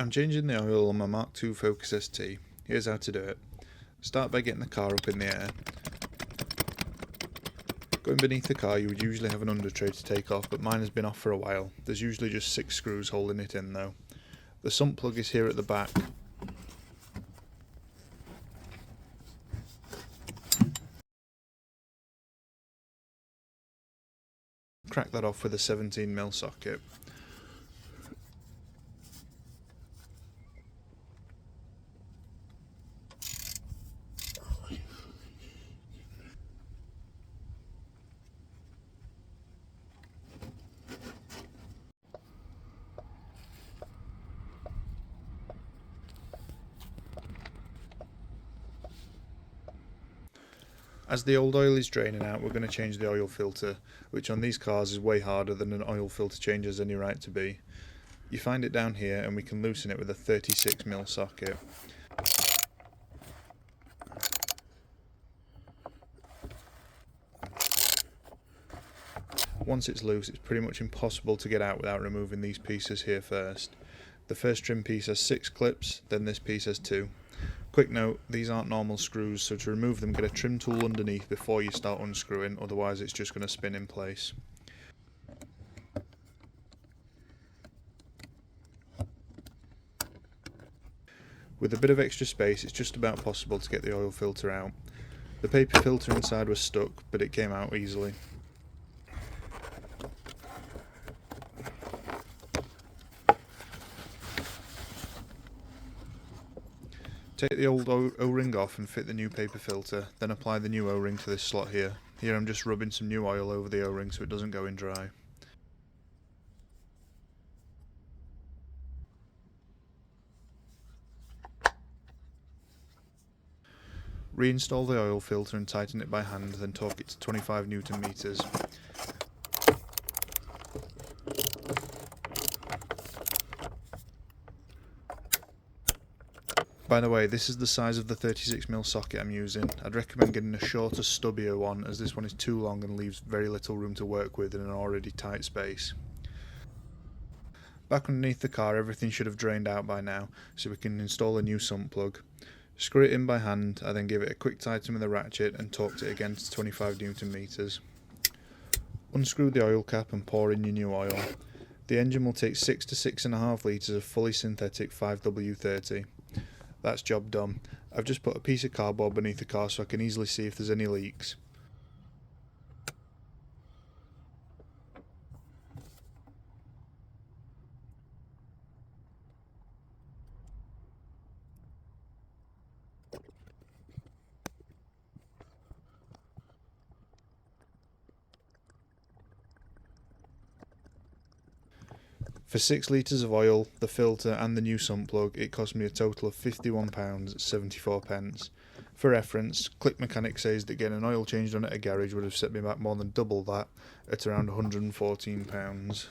I'm changing the oil on my Mk2 Focus ST. Here's how to do it. Start by getting the car up in the air. Going beneath the car, you would usually have an under tray to take off, but mine has been off for a while. There's usually just 6 screws holding it in though. The sump plug is here at the back. Crack that off with a 17mm socket. As the old oil is draining out, we're going to change the oil filter, which on these cars is way harder than an oil filter change has any right to be. You find it down here and we can loosen it with a 36mm socket. Once it's loose, it's pretty much impossible to get out without removing these pieces here first. The first trim piece has 6 clips, then this piece has 2. Quick note, these aren't normal screws, so to remove them get a trim tool underneath before you start unscrewing, otherwise it's just going to spin in place. With a bit of extra space, it's just about possible to get the oil filter out. The paper filter inside was stuck, but it came out easily. Take the old O-ring off and fit the new paper filter, then apply the new O-ring to this slot here. Here I'm just rubbing some new oil over the O-ring so it doesn't go in dry. Reinstall the oil filter and tighten it by hand, then torque it to 25 Newton meters. By the way, this is the size of the 36mm socket I'm using. I'd recommend getting a shorter, stubbier one, as this one is too long and leaves very little room to work with in an already tight space. Back underneath the car, everything should have drained out by now, so we can install a new sump plug. Screw it in by hand, I then give it a quick tighten with a ratchet and torqued it again to 25 Newton meters. Unscrew the oil cap and pour in your new oil. The engine will take 6 to 6.5 litres of fully synthetic 5W30. That's job done. I've just put a piece of cardboard beneath the car so I can easily see if there's any leaks. For 6 litres of oil, the filter and the new sump plug, it cost me a total of £51.74. For reference, Click Mechanic says that getting an oil changed on at a garage would have set me back more than double that, at around £114.